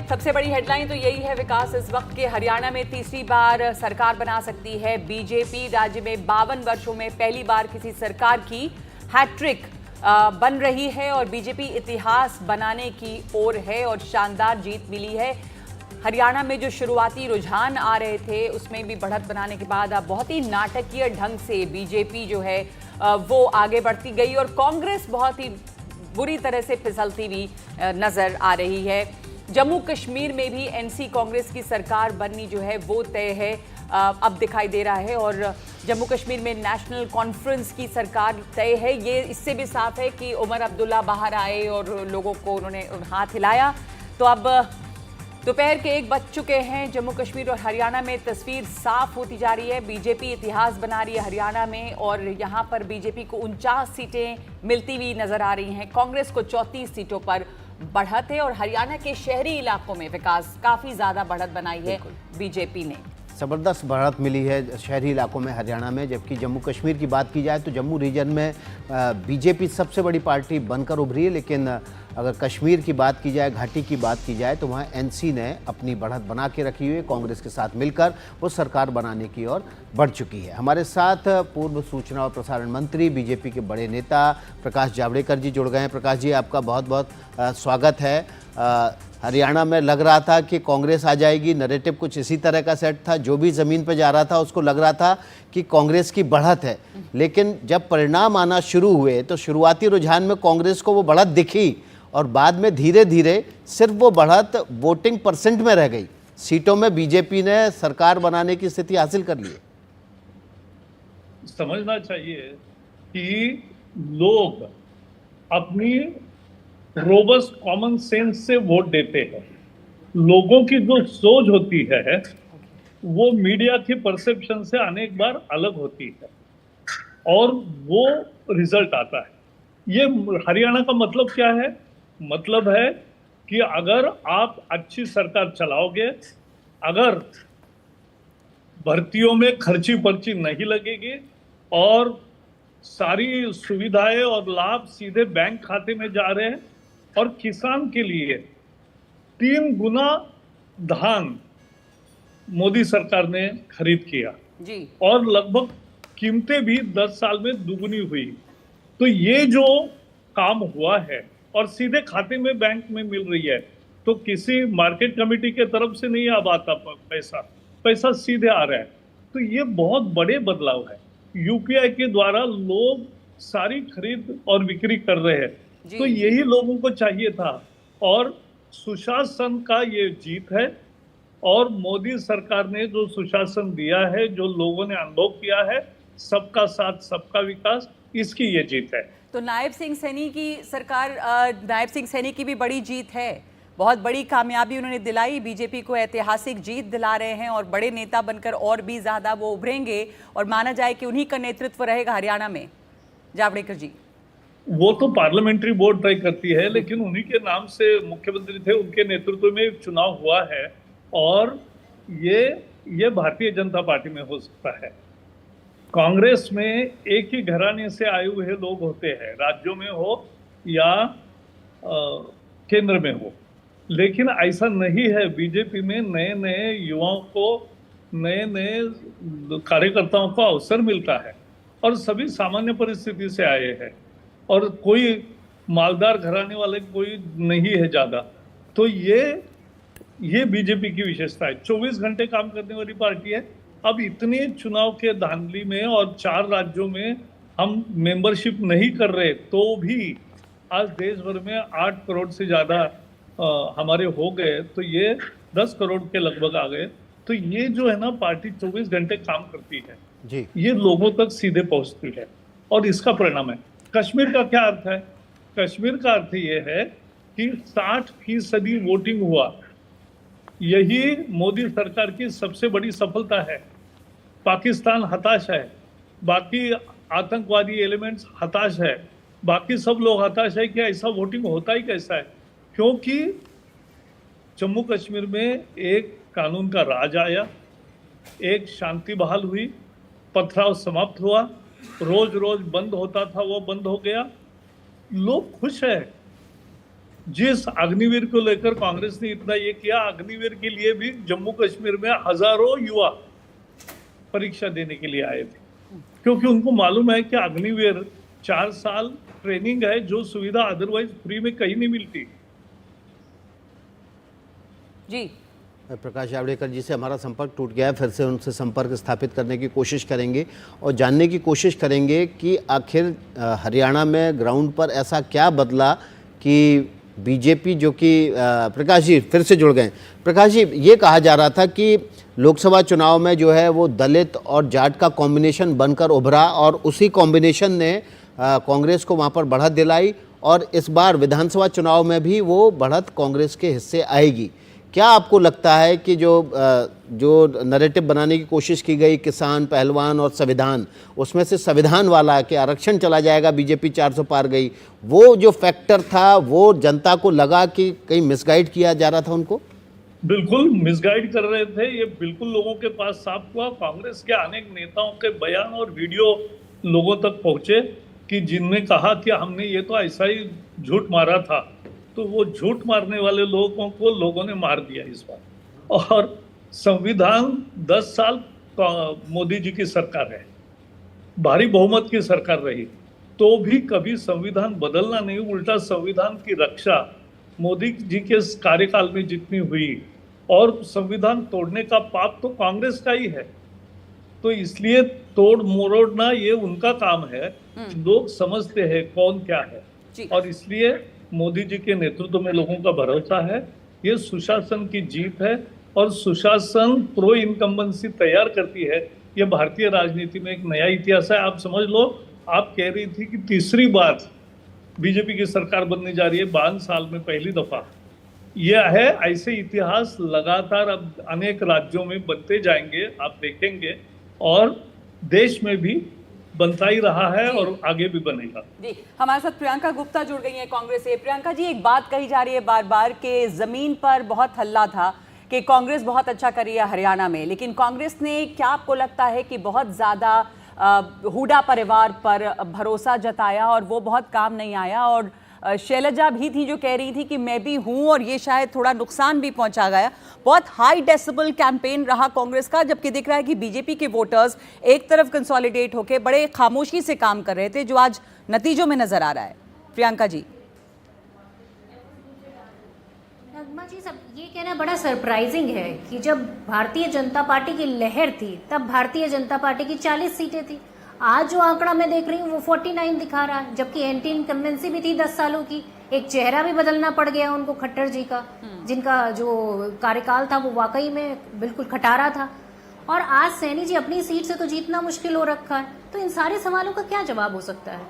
सबसे बड़ी हेडलाइन तो यही है विकास इस वक्त के हरियाणा में तीसरी बार सरकार बना सकती है बीजेपी। राज्य में 52 वर्षों में पहली बार किसी सरकार की हैट्रिक बन रही है और बीजेपी इतिहास बनाने की ओर है और शानदार जीत मिली है। हरियाणा में जो शुरुआती रुझान आ रहे थे उसमें भी बढ़त बनाने के बाद अब बहुत ही नाटकीय ढंग से बीजेपी जो है वो आगे बढ़ती गई और कांग्रेस बहुत ही बुरी तरह से फिसलती हुई नजर आ रही है। जम्मू कश्मीर में भी एनसी कांग्रेस की सरकार बननी जो है वो तय है, अब दिखाई दे रहा है और जम्मू कश्मीर में नेशनल कॉन्फ्रेंस की सरकार तय है। ये इससे भी साफ है कि उमर अब्दुल्ला बाहर आए और लोगों को उन्होंने हाथ हिलाया। तो अब दोपहर के 1 बज चुके हैं। जम्मू कश्मीर और हरियाणा में तस्वीर साफ होती जा रही है। बीजेपी इतिहास बना रही है हरियाणा में और यहाँ पर बीजेपी को 49 सीटें मिलती हुई नजर आ रही हैं। कांग्रेस को 34 सीटों पर बढ़त है और हरियाणा के शहरी इलाकों में विकास काफी ज्यादा बढ़त बनाई है बीजेपी ने। ज़बरदस्त बढ़त मिली है शहरी इलाकों में हरियाणा में। जबकि जम्मू कश्मीर की बात की जाए तो जम्मू रीजन में बीजेपी सबसे बड़ी पार्टी बनकर उभरी है, लेकिन अगर कश्मीर की बात की जाए, घाटी की बात की जाए तो वहाँ एनसी ने अपनी बढ़त बना के रखी हुई है। कांग्रेस के साथ मिलकर वो सरकार बनाने की ओर बढ़ चुकी है। हमारे साथ पूर्व सूचना और प्रसारण मंत्री, बीजेपी के बड़े नेता प्रकाश जावड़ेकर जी जुड़ गए हैं। प्रकाश जी, आपका बहुत बहुत स्वागत है। हरियाणा में लग रहा था कि कांग्रेस आ जाएगी, नैरेटिव कुछ इसी तरह का सेट था। जो भी ज़मीन पर जा रहा था उसको लग रहा था कि कांग्रेस की बढ़त है, लेकिन जब परिणाम आना शुरू हुए तो शुरुआती रुझान में कांग्रेस को वो बढ़त दिखी और बाद में धीरे धीरे सिर्फ वो बढ़त वोटिंग परसेंट में रह गई। सीटों में बीजेपी ने सरकार बनाने की स्थिति हासिल कर ली है। समझना चाहिए कि लोग अपनी रोबस्ट कॉमन सेंस से वोट देते हैं। लोगों की जो सोच होती है वो मीडिया की परसेप्शन से अनेक बार अलग होती है और वो रिजल्ट आता है। ये हरियाणा का मतलब क्या है? मतलब है कि अगर आप अच्छी सरकार चलाओगे, अगर भर्तियों में खर्ची पर्ची नहीं लगेगी और सारी सुविधाएं और लाभ सीधे बैंक खाते में जा रहे हैं और किसान के लिए 3 गुना धान मोदी सरकार ने खरीद किया जी। और लगभग कीमतें भी 10 साल में दुगुनी हुई। तो ये जो काम हुआ है और सीधे खाते में बैंक में मिल रही है, तो किसी मार्केट कमेटी के तरफ से नहीं अब आता पैसा सीधे आ रहा है। तो ये बहुत बड़े बदलाव है। यूपीआई के द्वारा लोग सारी खरीद और बिक्री कर रहे हैं, तो यही लोगों को चाहिए था और सुशासन का ये जीत है। और मोदी सरकार ने जो सुशासन दिया है, जो लोगों ने अनुभव किया है, सबका साथ सबका विकास, इसकी ये जीत है। तो नायब सिंह सैनी की सरकार, नायब सिंह सैनी की भी बड़ी जीत है। बहुत बड़ी कामयाबी उन्होंने दिलाई, बीजेपी को ऐतिहासिक जीत दिला रहे हैं और बड़े नेता बनकर और भी ज्यादा वो उभरेंगे और माना जाए कि उन्हीं का नेतृत्व रहेगा हरियाणा में। जावड़ेकर जी, वो तो पार्लियामेंट्री बोर्ड तय करती है, लेकिन उन्हीं के नाम से मुख्यमंत्री थे, उनके नेतृत्व में चुनाव हुआ है और ये भारतीय जनता पार्टी में हो सकता है। कांग्रेस में एक ही घराने से आए हुए लोग होते हैं, राज्यों में हो या केंद्र में हो, लेकिन ऐसा नहीं है। बीजेपी में नए नए युवाओं को, नए नए कार्यकर्ताओं को अवसर मिलता है और सभी सामान्य परिस्थिति से आए हैं और कोई मालदार घराने वाले कोई नहीं है ज्यादा। तो ये बीजेपी की विशेषता है। 24 घंटे काम करने वाली पार्टी है। अब इतने चुनाव के धांधली में और 4 राज्यों में हम मेंबरशिप नहीं कर रहे, तो भी आज देश भर में 8 करोड़ से ज्यादा हमारे हो गए, तो ये 10 करोड़ के लगभग आ गए। तो ये जो है ना, पार्टी 24 घंटे काम करती है जी। ये लोगों तक सीधे पहुंचती है और इसका परिणाम है। कश्मीर का क्या अर्थ है? कश्मीर का अर्थ ये है कि 60% वोटिंग हुआ। यही मोदी सरकार की सबसे बड़ी सफलता है। पाकिस्तान हताश है, बाकी आतंकवादी एलिमेंट्स हताश है, बाकी सब लोग हताश है कि ऐसा वोटिंग होता ही कैसा है। क्योंकि जम्मू कश्मीर में एक कानून का राज आया, एक शांति बहाल हुई, पथराव समाप्त हुआ, रोज रोज बंद होता था वो बंद हो गया, लोग खुश है। जिस अग्निवीर को लेकर कांग्रेस ने इतना ये किया, अग्निवीर के लिए भी जम्मू कश्मीर में हजारों युवा परीक्षा देने के लिए आए थे, क्योंकि उनको मालूम है कि अग्निवीर 4 साल ट्रेनिंग है, जो सुविधा अदरवाइज फ्री में कहीं नहीं मिलती। जी प्रकाश जावड़ेकर जी से हमारा संपर्क टूट गया है, फिर से उनसे संपर्क स्थापित करने की कोशिश करेंगे और जानने की कोशिश करेंगे कि आखिर हरियाणा में ग्राउंड पर ऐसा क्या बदला कि बीजेपी, जो कि प्रकाश जी फिर से जुड़ गए। प्रकाश जी, ये कहा जा रहा था कि लोकसभा चुनाव में जो है वो दलित और जाट का कॉम्बिनेशन बनकर उभरा और उसी कॉम्बिनेशन ने कांग्रेस को वहाँ पर बढ़त दिलाई और इस बार विधानसभा चुनाव में भी वो बढ़त कांग्रेस के हिस्से आएगी। क्या आपको लगता है कि जो नैरेटिव बनाने की कोशिश की गई किसान, पहलवान और संविधान, उसमें से संविधान वाला कि आरक्षण चला जाएगा, बीजेपी 400 पार गई, वो जो फैक्टर था वो जनता को लगा कि कहीं मिसगाइड किया जा रहा था उनको? बिल्कुल मिसगाइड कर रहे थे, ये बिल्कुल लोगों के पास साफ हुआ। कांग्रेस के अनेक नेताओं के बयान और वीडियो लोगों तक पहुंचे कि जिनमें कहा कि हमने ये तो ऐसा ही झूठ मारा था, तो वो झूठ मारने वाले लोगों को लोगों ने मार दिया इस बार। और संविधान 10 साल मोदी जी की सरकार है, भारी बहुमत की सरकार रही, तो भी कभी संविधान बदलना नहीं, उल्टा संविधान की रक्षा मोदी जी के कार्यकाल में जितनी हुई, और संविधान तोड़ने का पाप तो कांग्रेस का ही है, तो इसलिए तोड़ मरोड़ना ये उनका काम है। लोग समझते हैं कौन क्या है, और इसलिए मोदी जी के नेतृत्व में लोगों का भरोसा है। ये सुशासन की जीत है, और सुशासन प्रो इनकम्बेंसी तैयार करती है। ये भारतीय राजनीति में एक नया इतिहास है। आप समझ लो, आप कह रही थी कि तीसरी बार बीजेपी की सरकार बनने जा रही है 52 साल में पहली दफा। यह है, ऐसे इतिहास लगातार अब अनेक राज्यों में बनते जाएंगे, आप देखेंगे, और देश में भी बनता ही रहा है और आगे भी बनेगा। जी, हमारे साथ प्रियंका गुप्ता जुड़ गई हैं कांग्रेस से। प्रियंका जी, एक बात कही जा रही है बार बार कि जमीन पर बहुत हल्ला था कि कांग्रेस बहुत अच्छा कर रही है हरियाणा में, लेकिन कांग्रेस ने, क्या आपको लगता है कि बहुत ज्यादा हुड्डा परिवार पर भरोसा जताया और वो बहुत काम नहीं आया? और शैलजा भी थी जो कह रही थी कि मैं भी हूं, और ये शायद थोड़ा नुकसान भी पहुंचा गया। बहुत हाई डेसिबल कैंपेन रहा कांग्रेस का, जबकि दिख रहा है कि बीजेपी के वोटर्स एक तरफ कंसोलिडेट होकर बड़े खामोशी से काम कर रहे थे, जो आज नतीजों में नजर आ रहा है। प्रियंका जी। नगमा जी, सब ये कहना बड़ा सरप्राइजिंग है कि जब भारतीय जनता पार्टी की लहर थी तब भारतीय जनता पार्टी की 40 सीटें थी। आज जो आंकड़ा मैं देख रही हूँ वो 49 दिखा रहा है, जबकि एंटी इनकम्बेंसी भी थी 10 सालों की। एक चेहरा भी बदलना पड़ गया उनको, खट्टर जी का, जिनका जो कार्यकाल था वो वाकई में बिल्कुल खटारा था। और आज सैनी जी अपनी सीट से तो जीतना मुश्किल हो रखा है, तो इन सारे सवालों का क्या जवाब हो सकता है?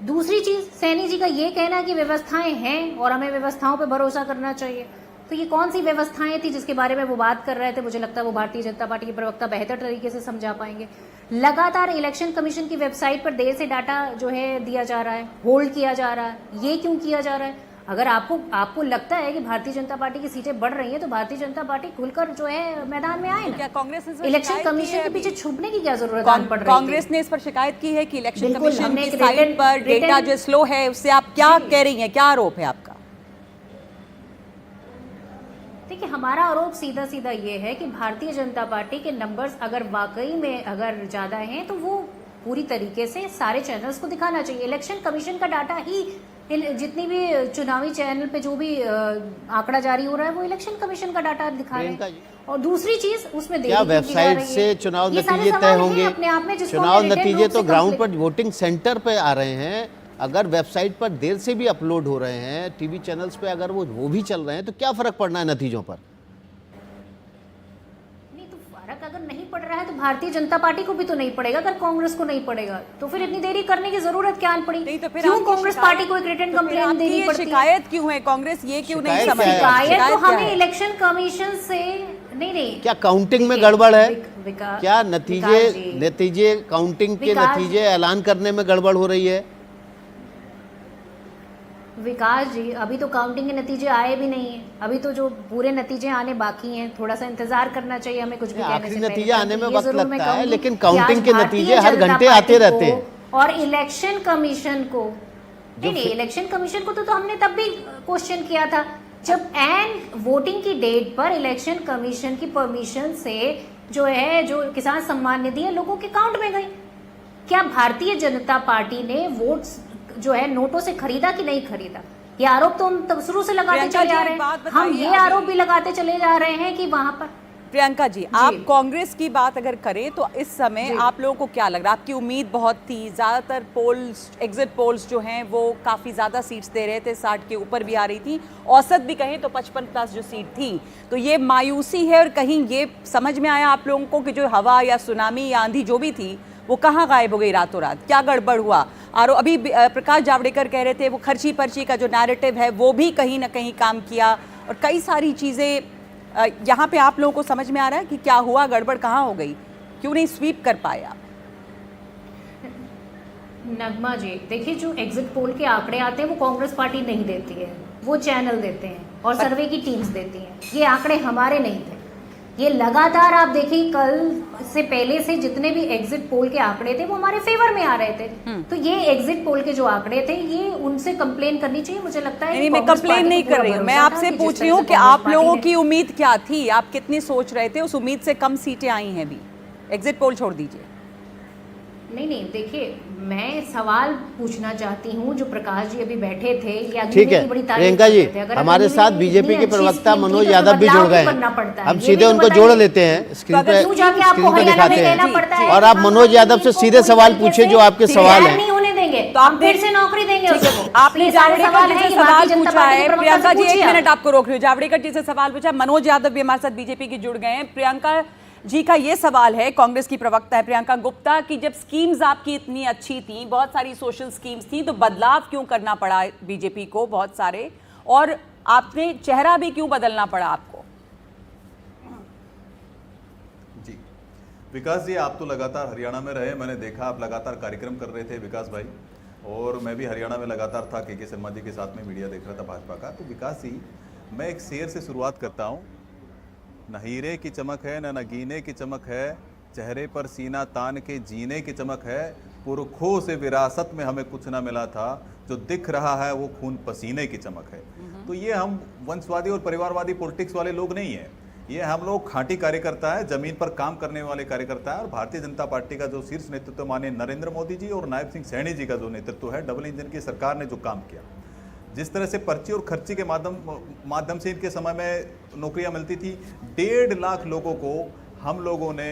दूसरी चीज, सैनी जी का ये कहना है कि व्यवस्थाएं हैं और हमें व्यवस्थाओं पे भरोसा करना चाहिए, तो ये कौन सी व्यवस्थाएं थी जिसके बारे में वो बात कर रहे थे? मुझे लगता है वो भारतीय जनता पार्टी के प्रवक्ता बेहतर तरीके से समझा पाएंगे। लगातार इलेक्शन कमीशन की वेबसाइट पर देर से डाटा जो है दिया जा रहा है, होल्ड किया जा रहा है, ये क्यों किया जा रहा है? अगर आपको लगता है कि भारतीय जनता पार्टी की सीटें बढ़ रही हैं, तो भारतीय जनता पार्टी खुलकर जो है मैदान में आए ना। क्या कांग्रेस ने इलेक्शन कमीशन के पीछे छुपने की क्या जरूरत पड़ रही है? कांग्रेस ने इस पर शिकायत की है कि इलेक्शन कमीशन की साइट पर डेटा जो स्लो है, उससे आप क्या कह रही हैं, क्या आरोप है आपका? देखिए, हमारा आरोप सीधा सीधा ये है कि भारतीय जनता पार्टी के नंबर्स अगर वाकई में अगर ज्यादा हैं तो वो पूरी तरीके से सारे चैनल्स को दिखाना चाहिए। इलेक्शन कमीशन का डाटा ही, जितनी भी चुनावी चैनल पे जो भी आंकड़ा जारी हो रहा है वो इलेक्शन कमीशन का डाटा दिखा रहे हैं। और दूसरी चीज, उसमें क्या वेबसाइट से चुनाव नतीजे तय होंगे? अपने आप में चुनाव नतीजे तो ग्राउंड पर वोटिंग सेंटर पे आ रहे हैं। अगर वेबसाइट पर देर से भी अपलोड हो रहे हैं, टीवी चैनल्स पे अगर वो भी चल रहे हैं, तो क्या फर्क पड़ना है नतीजों पर? नहीं, तो फर्क अगर नहीं पड़ रहा है तो भारतीय जनता पार्टी को भी तो नहीं पड़ेगा। अगर कांग्रेस को नहीं पड़ेगा तो फिर इतनी देरी करने की जरूरत क्या पड़ी? नहीं, तो फिर क्यों कांग्रेस पार्टी को एक रिटर्न कंप्लेंट देनी पड़ती है? शिकायत क्यों है? कांग्रेस ये क्यों नहीं समझ? शिकायत तो हमें इलेक्शन कमीशन से नहीं। क्या काउंटिंग में गड़बड़ है? क्या नतीजे काउंटिंग के नतीजे ऐलान करने में गड़बड़ हो रही है? विकास जी, अभी तो काउंटिंग के नतीजे आए भी नहीं है, अभी तो जो पूरे नतीजे आने बाकी हैं, थोड़ा सा इंतजार करना चाहिए हमें कुछ भी कहने से पहले। आखिरी नतीजे आने में वक्त लगता है, लेकिन काउंटिंग के नतीजे हर घंटे आते रहते हैं। और इलेक्शन कमीशन को नहीं, इलेक्शन कमीशन को तो हमने तब भी क्वेश्चन किया था जब एंड वोटिंग की डेट पर इलेक्शन कमीशन की परमिशन से जो किसान सम्मान निधि है लोगों के अकाउंट में गई। क्या भारतीय जनता पार्टी ने वोट्स जो है नोटों से खरीदा कि नहीं खरीदा? ये आरोप तो हम तब शुरू से लगाते चले जा रहे हैं। हम ये आरोप भी लगाते चले जा रहे हैं कि वहां पर प्रियंका जी, आप कांग्रेस की बात अगर करें तो इस समय आप लोगों को क्या लग रहा है? आपकी उम्मीद बहुत थी, ज्यादातर पोल्स, एग्जिट पोल्स जो हैं वो काफी ज्यादा सीट्स दे रहे थे, 60 के ऊपर भी आ रही थी, औसत भी कहें तो 55 प्लस जो सीट थी। तो ये मायूसी है और कहीं ये समझ में आया आप लोगों को कि जो हवा या सुनामी या आंधी जो भी थी वो कहाँ गायब हो गई रातों रात? क्या गड़बड़ हुआ? और अभी प्रकाश जावड़ेकर कह रहे थे वो खर्ची पर्ची का जो नैरेटिव है वो भी कहीं ना कहीं काम किया और कई सारी चीजें यहाँ पे आप लोगों को समझ में आ रहा है कि क्या हुआ, गड़बड़ कहाँ हो गई, क्यों नहीं स्वीप कर पाया? नगमा जी देखिए, जो एग्जिट पोल के आंकड़े आते हैं वो कांग्रेस पार्टी नहीं देती है, वो चैनल देते हैं और सर्वे की टीम्स देती हैं। ये आंकड़े हमारे नहीं थे। ये लगातार आप देखिए कल से पहले से जितने भी एग्जिट पोल के आंकड़े थे वो हमारे फेवर में आ रहे थे। तो ये एग्जिट पोल के जो आंकड़े थे ये उनसे कंप्लेन करनी चाहिए, मुझे लगता है। नहीं, मैं कंप्लेन नहीं कर रही हूँ, मैं आपसे पूछ रही हूँ कि आप लोगों की उम्मीद क्या थी, आप कितनी सोच रहे थे? उस उम्मीद से कम सीटें आई हैं भी, एग्जिट पोल छोड़ दीजिए। नहीं देखिए, मैं सवाल पूछना चाहती हूँ जो प्रकाश जी अभी बैठे थे या ठीक है प्रियंका जी, हमारे साथ बीजेपी के प्रवक्ता मनोज यादव भी जुड़ गए हैं। हम सीधे उनको जोड़ लेते हैं, स्क्रीन पे दिखाते हैं और आप मनोज यादव से सीधे सवाल पूछे जो आपके सवाल है। नहीं होने देंगे तो आप फिर से नौकरी देंगे। आपने जावड़ेकर जी से सवाल पूछा है, प्रियंका जी 1 मिनट आपको रोक रही हूँ। जावड़ेकर जी से सवाल पूछा, मनोज यादव भी हमारे साथ बीजेपी के जुड़ गए हैं। प्रियंका जी का ये सवाल है, कांग्रेस की प्रवक्ता है प्रियंका गुप्ता, कि जब स्कीम्स आपकी इतनी अच्छी थी, बहुत सारी सोशल स्कीम्स थी, तो बदलाव क्यों करना पड़ा बीजेपी को बहुत सारे, और आपने चेहरा भी क्यों बदलना पड़ा आपको? जी विकास जी, आप तो लगातार हरियाणा में रहे, मैंने देखा आप लगातार कार्यक्रम कर रहे थे विकास भाई, और मैं भी हरियाणा में लगातार था, के शर्मा जी के साथ में मीडिया देख रहा था भाजपा का। तो विकास जी, मैं एक शेर से शुरुआत करता हूँ। न हीरे की चमक है, न नगीने की चमक है, चेहरे पर सीना तान के जीने की चमक है, पुरखों से विरासत में हमें कुछ ना मिला था, जो दिख रहा है वो खून पसीने की चमक है। तो ये हम वंशवादी और परिवारवादी पॉलिटिक्स वाले लोग नहीं हैं, ये हम लोग खांटी कार्यकर्ता है, जमीन पर काम करने वाले कार्यकर्ता है। और भारतीय जनता पार्टी का जो शीर्ष नेतृत्व माननीय नरेंद्र मोदी जी और नायब सिंह सैनी जी का जो नेतृत्व है, डबल इंजन की सरकार ने जो काम किया, जिस तरह से पर्ची और खर्ची के माध्यम से इनके समय में नौकरियां मिलती थी, 1.5 लाख लोगों को हम लोगों ने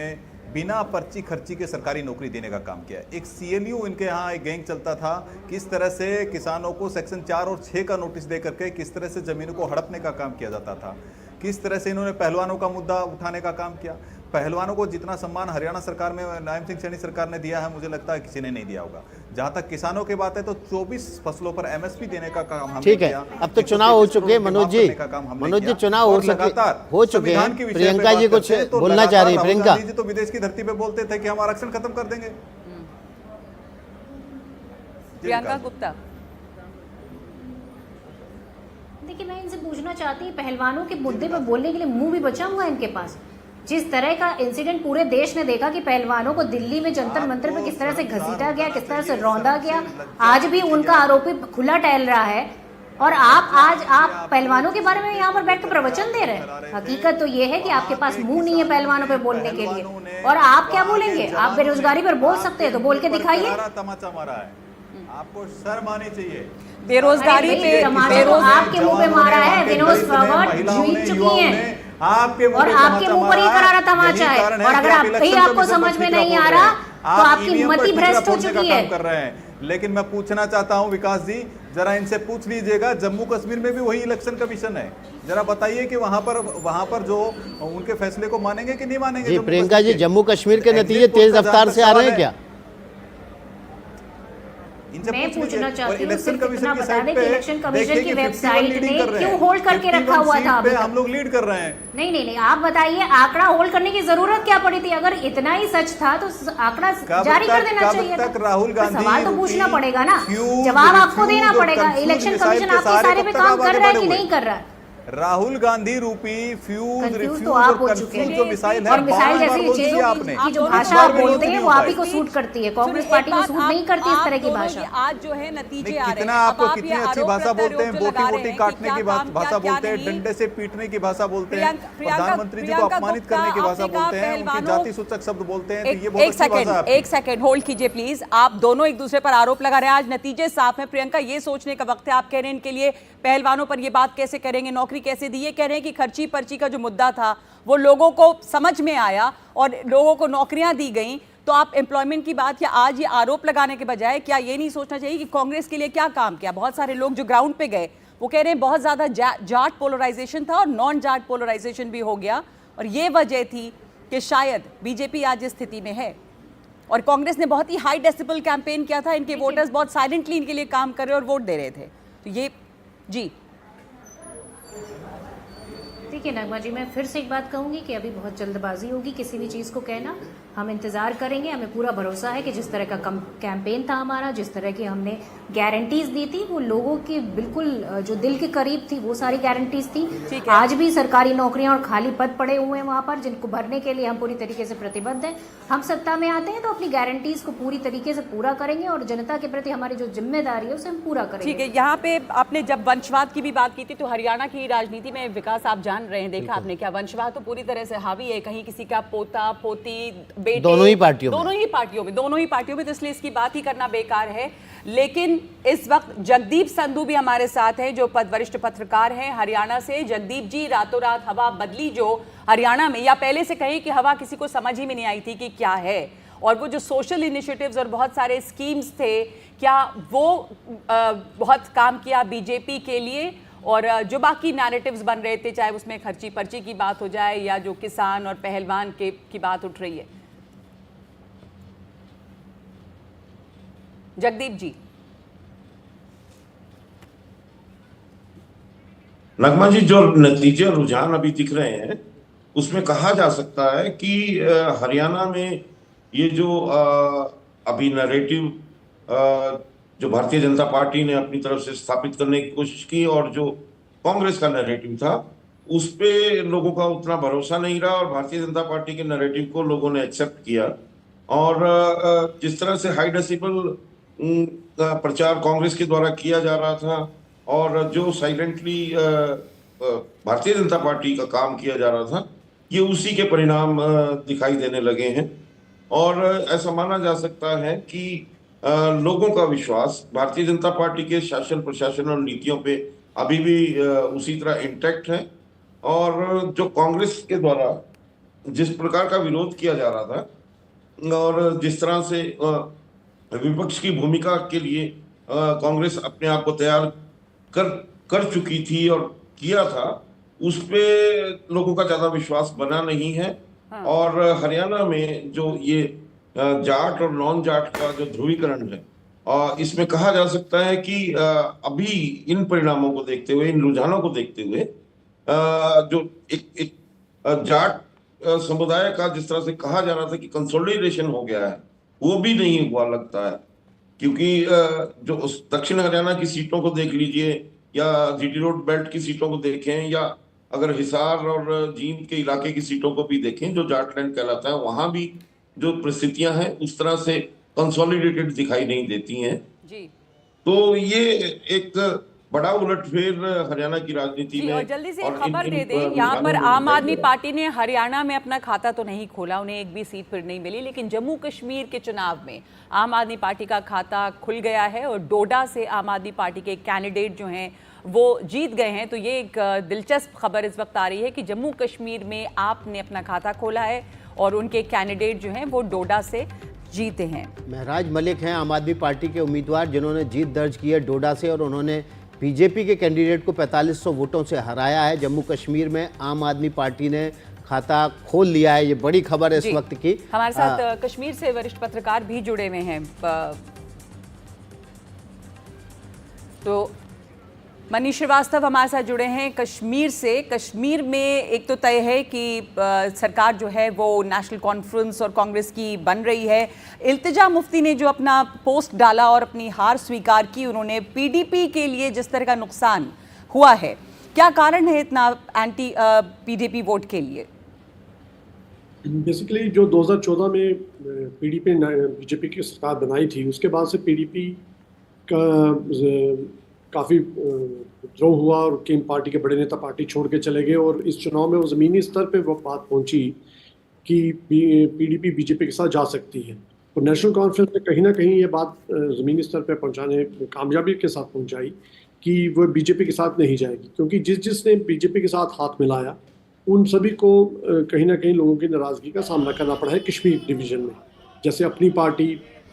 बिना पर्ची खर्ची के सरकारी नौकरी देने का काम किया। एक CLU इनके यहाँ एक गैंग चलता था, किस तरह से किसानों को सेक्शन 4 और 6 का नोटिस दे करके किस तरह से जमीनों को हड़पने का काम किया जाता था, किस तरह से इन्होंने पहलवानों का मुद्दा उठाने का काम किया। पहलवानों को जितना सम्मान हरियाणा सरकार में नायब सिंह सैनी सरकार ने दिया है, मुझे लगता है किसी ने नहीं दिया होगा। जहां तक किसानों की बात है तो 24 फसलों पर MSP देने का काम हमने ठीक है। अब तो चुनाव हो चुके, मनोज जी चुनाव हो चुके हैं। प्रियंका जी कुछ बोलना चाह रही है। प्रियंका जी तो विदेश की धरती पे बोलते थे कि हम आरक्षण खत्म कर देंगे। प्रियंका गुप्ता, देखिए, मैं इनसे पूछना चाहती हूँ, पहलवानों के मुद्दे पर बोलने के लिए मुंह भी बचा हुआ है इनके पास? जिस तरह का इंसिडेंट पूरे देश ने देखा कि पहलवानों को दिल्ली में जंतर मंतर पे किस तरह से घसीटा गया, किस तरह से रौंदा गया, आज भी उनका आरोपी खुला टहल रहा है, और आप पहलवानों के बारे में यहाँ पर बैठ कर प्रवचन दे रहे हैं। हकीकत तो ये है कि आपके पास मुंह नहीं है पहलवानों पे बोलने के लिए, और आप क्या बोलेंगे? आप बेरोजगारी पर बोल सकते हैं तो बोल के दिखाइए। तमाचा मारा है, आपको शर्म आनी चाहिए। बेरोजगारी पे आपके मुंह पे मारा है, विनोद फोगाट जीत चुकी हैं और आपके मुंह पर ही करारा तमाचा है, और अगर आपको समझ में नहीं आ रहा तो आपकी मति भ्रष्ट हो चुकी है। कर रहे हैं। लेकिन मैं पूछना चाहता हूं विकास जी, जरा इनसे पूछ लीजिएगा, जम्मू कश्मीर में भी वही इलेक्शन कमीशन है, जरा बताइए कि वहां पर जो उनके फैसले को मानेंगे कि नहीं मानेंगे? जी प्रियंका जी, जम्मू कश्मीर के नतीजे तेज रफ्तार से आ रहे हैं क्या? मैं पूछना चाहती हूँ, सिर्फ इतना बता दें कि इलेक्शन कमीशन की वेबसाइट ने क्यों होल्ड करके रखा हुआ था? हम लोग लीड कर रहे हैं। नहीं, आप बताइए, आंकड़ा होल्ड करने की जरूरत क्या पड़ी थी? अगर इतना ही सच था तो आंकड़ा जारी कर देना चाहिए था। राहुल गांधी, सवाल तो पूछना पड़ेगा ना, जवाब आपको देना पड़ेगा। इलेक्शन कमीशन आपके सारे पे काम कर रहा है कि नहीं कर रहा है? राहुल गांधी रूपी फ्यूज कंफ्यूज रिफ्यूज तो आप और हो चुके कंफ्यूज हैं। जो मिसाइल है और मिसाइल 52 बार जैसी बोल दी चीजों आपने की जो आप भाषा दोनों आप बार भी बोलते हैं वो आप ही को इस सूट बीच- करती है, सुनिए, कांग्रेस एक पार्टी को बात सूट नहीं करती इस आप तरह की दोनों भाषा। आज जो है नतीजे नहीं, आ रहे कितना हैं। आपको अब आप कितनी ये अच्छी आरोप भाषा बोलते हैं, प्रत्यारोप जो बोटी लगा रहे बोटी हैं कि काटने क्या की काम किया, भाषा क्या बोलते हैं, नहीं। डंडे से पीटने की भाषा बोलते हैं, प्रधानमंत्री जी को प्रियंका अपमानित गुप्ता, करने की भाषा आपने कहा बोलते हैं, उनकी पहलवानों- जाति सूचक शब्द बोलते हैं, तो ये बहुत अच्छी भाषा है आपकी। एक सेकंड होल्ड कीजिए प्लीज। आप दोनों एक दूसरे पर आरोप लगा रहे हैं। आज नतीजे साफ हैं। प्रियंका, ये सोचने का वक्त है, आप कह रहे हैं इनके लिए पहलवानों पर ये बात कैसे करेंगे, नौकरी कैसे दी। ये कह रहे हैं कि खर्ची पर्ची का जो मुद्दा था वो लोगों को समझ में आया और लोगों को नौकरियां दी गई। तो आप एम्प्लॉयमेंट की बात या आज ये आरोप लगाने के बजाय क्या ये नहीं सोचना चाहिए कि कांग्रेस के लिए क्या काम किया। बहुत सारे लोग जो ग्राउंड पे गए वो कह रहे हैं बहुत ज्यादा जाट पोलराइजेशन था और नॉन जाट पोलराइजेशन भी हो गया, और ये वजह थी कि शायद बीजेपी आज इस स्थिति में है। और कांग्रेस ने बहुत ही हाई डेसिबल कैंपेन किया था, इनके वोटर्स बहुत साइलेंटली इनके लिए काम कर रहे और वोट दे रहे थे। तो ये जी देखिए नगमा जी, मैं फिर से एक बात कहूंगी कि अभी बहुत जल्दबाजी होगी किसी भी चीज़ को कहना। हम इंतज़ार करेंगे, हमें पूरा भरोसा है कि जिस तरह का कैंपेन था हमारा, जिस तरह की हमने गारंटीज दी थी वो लोगों के बिल्कुल जो दिल के करीब थी, वो सारी गारंटीज थी। ठीक है। आज भी सरकारी नौकरियां और खाली पद पड़े हुए हैं वहां पर, जिनको भरने के लिए हम पूरी तरीके से प्रतिबद्ध हैं। हम सत्ता में आते हैं तो अपनी गारंटीज को पूरी तरीके से पूरा करेंगे और जनता के प्रति हमारी जो जिम्मेदारी है उसे हम पूरा करेंगे। ठीक है। यहाँ पे आपने जब वंशवाद की भी बात की थी तो हरियाणा की राजनीति में विकास आप जान रहे हैं, देखा आपने क्या वंशवाद तो पूरी तरह से हावी है। कहीं किसी का पोता पोती बेटे, दोनों ही पार्टियों में। दोनों ही पार्टियों में, तो इसलिए इसकी बात ही करना बेकार है। लेकिन इस वक्त जगदीप संधू भी हमारे साथ हैं जो वरिष्ठ पत्रकार हैं हरियाणा से। जगदीप जी, रातों रात हवा बदली जो हरियाणा में, या पहले से कहीं कि हवा किसी को समझ ही में नहीं आई थी कि क्या है, और वो जो सोशल इनिशिएटिव्स और बहुत सारे स्कीम्स थे, क्या वो बहुत काम किया बीजेपी के लिए? और जो बाकी नैरेटिव्स बन रहे थे, चाहे उसमें खर्ची पर्ची की बात हो जाए या जो किसान और पहलवान की बात उठ रही है। जगदीप जी। नगमा जी, जो नतीजे और रुझान अभी दिख रहे हैं उसमें कहा जा सकता है कि हरियाणा में ये जो अभी नैरेटिव जो भारतीय जनता पार्टी ने अपनी तरफ से स्थापित करने की कोशिश की और जो कांग्रेस का नैरेटिव था उस पे लोगों का उतना भरोसा नहीं रहा और भारतीय जनता पार्टी के नैरेटिव को लोगों ने एक्सेप्ट किया। और जिस तरह से हाई डेसिबल प्रचार कांग्रेस के द्वारा किया जा रहा था और जो साइलेंटली भारतीय जनता पार्टी का काम किया जा रहा था, ये उसी के परिणाम दिखाई देने लगे हैं। और ऐसा माना जा सकता है कि लोगों का विश्वास भारतीय जनता पार्टी के शासन प्रशासन और नीतियों पे अभी भी उसी तरह इंटैक्ट है। और जो कांग्रेस के द्वारा जिस प्रकार का विरोध किया जा रहा था और जिस तरह से विपक्ष की भूमिका के लिए कांग्रेस अपने आप को तैयार कर चुकी थी और किया था, उस पे लोगों का ज्यादा विश्वास बना नहीं है। हाँ। और हरियाणा में जो ये जाट और नॉन जाट का जो ध्रुवीकरण है, इसमें कहा जा सकता है कि अभी इन परिणामों को देखते हुए, इन रुझानों को देखते हुए जो एक जाट समुदाय का जिस तरह से कहा जा रहा था कि कंसोलिडेशन हो गया है, वो भी नहीं हुआ लगता है। क्योंकि जो दक्षिण हरियाणा की सीटों को देख लीजिए या जीटी रोड बेल्ट की सीटों को देखें या अगर हिसार और जींद के इलाके की सीटों को भी देखें जो जाटलैंड कहलाता है, वहां भी जो परिस्थितियां हैं उस तरह से कंसोलिडेटेड दिखाई नहीं देती हैं जी। तो ये एक बड़ा उलटफेर हरियाणा की राजनीति में। और जल्दी से एक खबर दे दें, यहाँ पर आम आदमी पार्टी ने हरियाणा में अपना खाता तो नहीं खोला, उन्हें एक भी सीट फिर नहीं मिली, लेकिन जम्मू कश्मीर के चुनाव में आम आदमी पार्टी का खाता खुल गया है और डोडा से आम आदमी पार्टी के कैंडिडेट जो हैं वो जीत गए हैं। तो ये एक दिलचस्प खबर इस वक्त आ रही है कि जम्मू कश्मीर में आपने अपना खाता खोला है और उनके कैंडिडेट जो हैं वो डोडा से जीते हैं। महराज मलिक हैं आम आदमी पार्टी के उम्मीदवार जिन्होंने जीत दर्ज की है डोडा से और उन्होंने बीजेपी के कैंडिडेट को 4500 वोटों से हराया है। जम्मू कश्मीर में आम आदमी पार्टी ने खाता खोल लिया है, ये बड़ी खबर है इस वक्त की। हमारे साथ कश्मीर से वरिष्ठ पत्रकार भी जुड़े हुए हैं, तो मनीष श्रीवास्तव हमारे साथ जुड़े हैं कश्मीर से। कश्मीर में एक तो तय है कि सरकार जो है वो नेशनल कॉन्फ्रेंस और कांग्रेस की बन रही है। इल्तिजा मुफ्ती ने जो अपना पोस्ट डाला और अपनी हार स्वीकार की, उन्होंने पीडीपी के लिए जिस तरह का नुकसान हुआ है क्या कारण है इतना एंटी बीजेपी वोट के लिए? बेसिकली जो 2014 में पीडीपी बीजेपी की सरकार बनाई थी, उसके बाद से पीडीपी का काफ़ी विद्रोह हुआ और किन पार्टी के बड़े नेता पार्टी छोड़ के चले गए, और इस चुनाव में वो ज़मीनी स्तर पे वो बात पहुंची कि पीडीपी बीजेपी के साथ जा सकती है। और नेशनल कॉन्फ्रेंस ने कहीं ना कहीं ये बात ज़मीनी स्तर पे पहुंचाने कामयाबी के साथ पहुंचाई कि वो बीजेपी के साथ नहीं जाएगी, क्योंकि जिसने बीजेपी के साथ हाथ मिलाया उन सभी को कहीं ना कहीं लोगों की नाराज़गी का सामना करना पड़ा है कश्मीर डिवीज़न में। जैसे अपनी पार्टी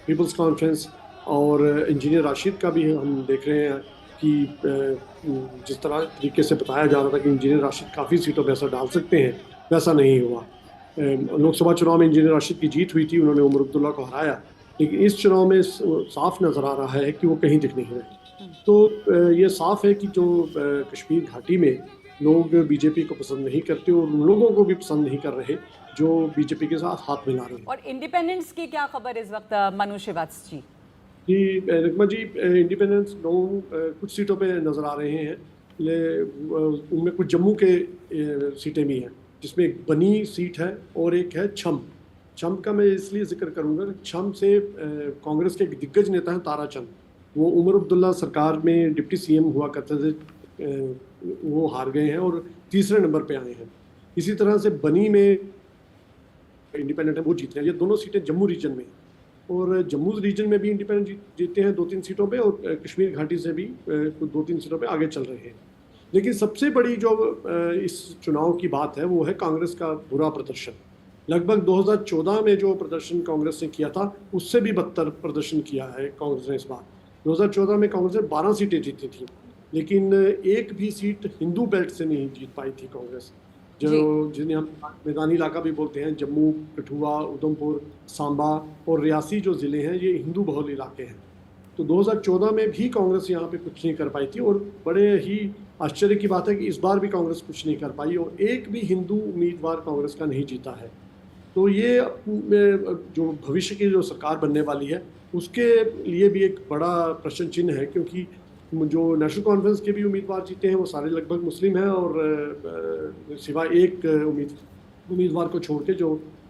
पीपल्स कॉन्फ्रेंस और इंजीनियर राशिद का भी हम देख रहे हैं कि जिस तरह तरीके से बताया जा रहा था कि इंजीनियर राशिद काफ़ी सीटों पर असर डाल सकते हैं, वैसा नहीं हुआ। लोकसभा चुनाव में इंजीनियर राशिद की जीत हुई थी, उन्होंने उमर अब्दुल्ला को हराया, लेकिन इस चुनाव में साफ नज़र आ रहा है कि वो कहीं दिख नहीं रहे। तो ये साफ है कि जो कश्मीर घाटी में लोग बीजेपी को पसंद नहीं करते और उन लोगों को भी पसंद नहीं कर रहे जो बीजेपी के साथ हाथ मिला रहे हैं। और इंडिपेंडेंस की क्या खबर इस वक्त मनु श्रीवास्तव जी? जी नगमा जी, इंडिपेंडेंस लोग कुछ सीटों पे नज़र आ रहे हैं, उनमें कुछ जम्मू के सीटें भी हैं, जिसमें एक बनी सीट है और एक है छम का मैं इसलिए जिक्र करूँगा, छम से कांग्रेस के एक दिग्गज नेता हैं तारा चंद, वो उमर अब्दुल्ला सरकार में डिप्टी सीएम हुआ करते थे, वो हार गए हैं और तीसरे नंबर पे आए हैं। इसी तरह से बनी में इंडिपेंडेंट है, वो जीते हैं। ये दोनों सीटें जम्मू रीजन में, और जम्मू रीजन में भी इंडिपेंडेंट जीते हैं 2-3 सीटों पे, और कश्मीर घाटी से भी कुछ 2-3 सीटों पे आगे चल रहे हैं। लेकिन सबसे बड़ी जो इस चुनाव की बात है वो है कांग्रेस का बुरा प्रदर्शन। लगभग 2014 में जो प्रदर्शन कांग्रेस ने किया था उससे भी बदतर प्रदर्शन किया है कांग्रेस ने इस बार। 2014 में कांग्रेस ने 12 सीटें जीती थी, लेकिन एक भी सीट हिंदू बेल्ट से नहीं जीत पाई थी कांग्रेस, जो जिन्हें हम मैदानी इलाका भी बोलते हैं। जम्मू, कठुआ, उधमपुर, सांबा और रियासी जो ज़िले हैं ये हिंदू बहुल इलाके हैं। तो 2014 में भी कांग्रेस यहाँ पे कुछ नहीं कर पाई थी, और बड़े ही आश्चर्य की बात है कि इस बार भी कांग्रेस कुछ नहीं कर पाई और एक भी हिंदू उम्मीदवार कांग्रेस का नहीं जीता है। तो ये जो भविष्य की जो सरकार बनने वाली है उसके लिए भी एक बड़ा प्रश्न चिन्ह है, क्योंकि जो नेशनल कॉन्फ्रेंस के भी उम्मीदवार जीते हैं वो सारे लगभग मुस्लिम हैं, और सिवाय एक उम्मीदवार को छोड़ के जो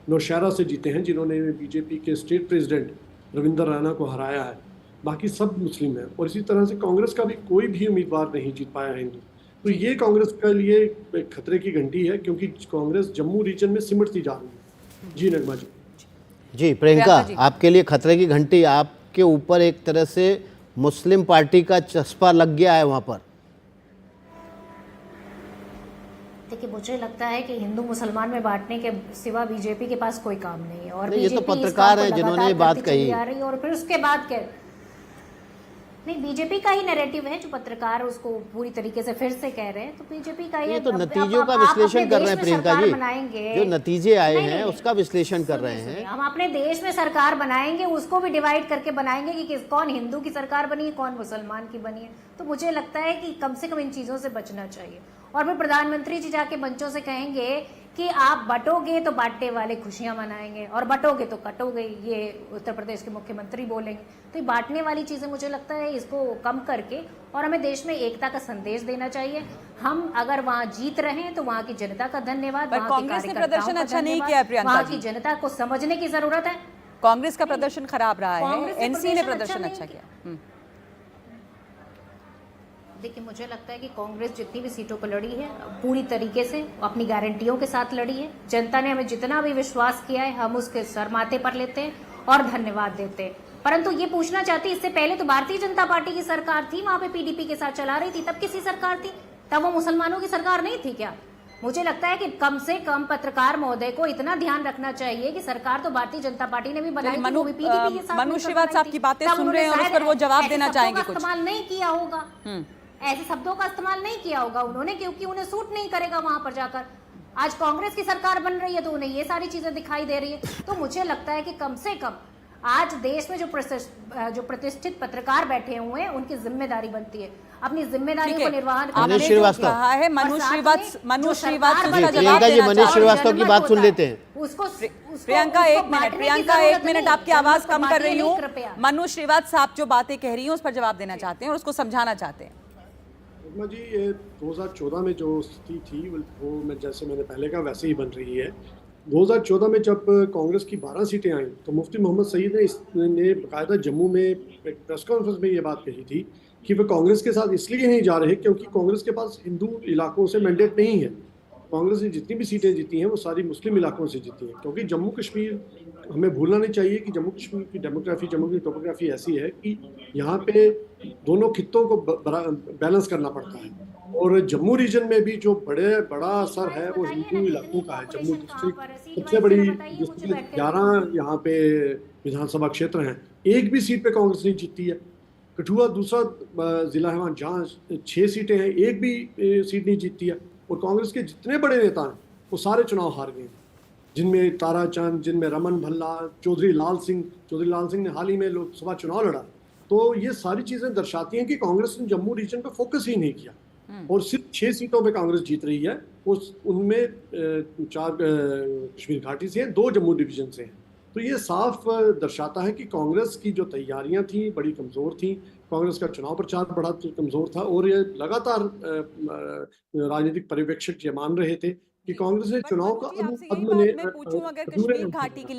नौशहरा से जीते हैं, जिन्होंने बीजेपी के स्टेट प्रेसिडेंट रविंदर रैना को हराया है, बाकी सब मुस्लिम हैं। और इसी तरह से कांग्रेस का भी कोई भी उम्मीदवार नहीं जीत पाया है हिंदू। तो ये कांग्रेस के लिए एक खतरे की घंटी है, क्योंकि कांग्रेस जम्मू रीजन में सिमटती जा रही है। जी नगमा जी। जी प्रियंका, आपके लिए खतरे की घंटी, आपके ऊपर एक तरह से मुस्लिम पार्टी का चस्पा लग गया है वहां पर। देखिए, मुझे लगता है कि हिंदू मुसलमान में बांटने के सिवा बीजेपी के पास कोई काम नहीं है। और ये तो पत्रकार हैं जिन्होंने ये बात कही आ रही, और फिर उसके बाद क्या, नहीं, बीजेपी का ही नैरेटिव है जो पत्रकार उसको पूरी तरीके से फिर से कह रहे हैं। तो बीजेपी का ये तो नतीजों का विश्लेषण कर रहे हैं प्रियंका जी, जो नतीजे आए हैं उसका विश्लेषण कर रहे हैं। हम अपने देश में सरकार बनाएंगे, उसको भी डिवाइड करके बनाएंगे कि कौन हिंदू की सरकार बनी है, कौन मुसलमान की बनी है। तो मुझे लगता है कि कम से कम इन चीजों से बचना चाहिए। और फिर प्रधानमंत्री जी जाके मंचों से कहेंगे कि आप बटोगे तो बांटने वाले खुशियां मनाएंगे और बटोगे तो कटोगे, ये उत्तर प्रदेश के मुख्यमंत्री बोलेंगे। तो ये बांटने वाली चीजें मुझे लगता है इसको कम करके और हमें देश में एकता का संदेश देना चाहिए। हम अगर वहां जीत रहे हैं तो वहां की जनता का धन्यवाद, कांग्रेस ने प्रदर्शन अच्छा नहीं किया प्रियंका वहां की जनता को समझने की जरूरत है। कांग्रेस का प्रदर्शन खराब रहा है, एनसी ने प्रदर्शन अच्छा किया। देखिए, मुझे लगता है कि कांग्रेस जितनी भी सीटों पर लड़ी है पूरी तरीके से अपनी गारंटियों के साथ लड़ी है। जनता ने हमें जितना भी विश्वास किया है हम उसके सर माथे पर लेते हैं और धन्यवाद देते हैं। परंतु ये पूछना चाहती, इससे पहले तो भारतीय जनता पार्टी की सरकार थी, वहां पे पीडीपी के साथ चला रही थी, तब किसी सरकार थी? तब वो मुसलमानों की सरकार नहीं थी क्या? मुझे लगता है कि कम से कम पत्रकार महोदय को इतना ध्यान रखना चाहिए कि सरकार तो भारतीय जनता पार्टी ने भी बनाई थी, वो भी पीडीपी के साथ। मनु श्रीवास्तव साहब की बातें सुन रहे हैं और उस पर वो जवाब देना चाहेंगे कुछ? इस्तेमाल नहीं किया होगा, ऐसे शब्दों का इस्तेमाल नहीं किया होगा उन्होंने, क्योंकि उन्हें सूट नहीं करेगा वहां पर जाकर। आज कांग्रेस की सरकार बन रही है तो उन्हें ये सारी चीजें दिखाई दे रही है। तो मुझे लगता है कि कम से कम आज देश में जो प्रतिष्ठित पत्रकार बैठे हुए हैं उनकी जिम्मेदारी बनती है अपनी जिम्मेदारी को निर्वहन करना। मनीष श्रीवास्तव कहा है, मनु श्रीवास्तव का जवाब प्रियंका जी, मनीष श्रीवास्तव की बात सुन लेते हैं। उसको प्रियंका एक मिनट आपकी आवाज कम कर रही हूँ। मनु श्रीवास्तव साहब जो बातें कह रही हैं उस पर जवाब देना चाहते हैं और उसको समझाना चाहते हैं। शर्मा जी, ये 2014 में जो स्थिति थी वो मैं जैसे मैंने पहले कहा वैसे ही बन रही है। 2014 में जब कांग्रेस की 12 सीटें आईं तो मुफ्ती मोहम्मद सईद ने बाकायदा जम्मू में एक प्रेस कॉन्फ्रेंस में ये बात कही थी कि वे कांग्रेस के साथ इसलिए नहीं जा रहे क्योंकि कांग्रेस के पास हिंदू इलाकों से मैंडेट नहीं है। कांग्रेस ने जितनी भी सीटें जीती हैं वो सारी मुस्लिम इलाकों से जीती हैं, क्योंकि जम्मू कश्मीर हमें भूलना नहीं चाहिए कि जम्मू कश्मीर की डेमोग्राफी, जम्मू की टोपोग्राफी ऐसी है कि यहाँ पे दोनों खित्तों को बैलेंस करना पड़ता है। और जम्मू रीजन में भी जो बड़ा असर है वो हिंदू इलाकों का है। जम्मू डिस्ट्रिक्ट सबसे बड़ी डिस्ट्रिक्ट, 11 यहाँ पे विधानसभा क्षेत्र हैं, एक भी सीट पे कांग्रेस नहीं जीती है। कठुआ दूसरा जिला है वहाँ जहाँ 6 सीटें हैं, एक भी सीट नहीं जीती है। और कांग्रेस के जितने बड़े नेता हैं वो सारे चुनाव हार गए, जिनमें ताराचंद, जिनमें रमन भल्ला, चौधरी लाल सिंह ने हाल ही में लोकसभा चुनाव लड़ा। तो ये सारी चीजें दर्शाती हैं कि कांग्रेस ने जम्मू रीजन पे फोकस ही नहीं किया और सिर्फ 6 सीटों पे कांग्रेस जीत रही है। उनमें 4 कश्मीर घाटी से हैं, 2 जम्मू डिवीजन से हैं। तो ये साफ दर्शाता है कि कांग्रेस की जो तैयारियां थी बड़ी कमज़ोर थी, कांग्रेस का चुनाव प्रचार बड़ा कमज़ोर था और ये लगातार राजनीतिक पर्यवेक्षक ये मान रहे थे कि कांग्रेस ने चुनाव का आपसे यही बात मैं पूछूं, अगर कश्मीर घाटी के लिए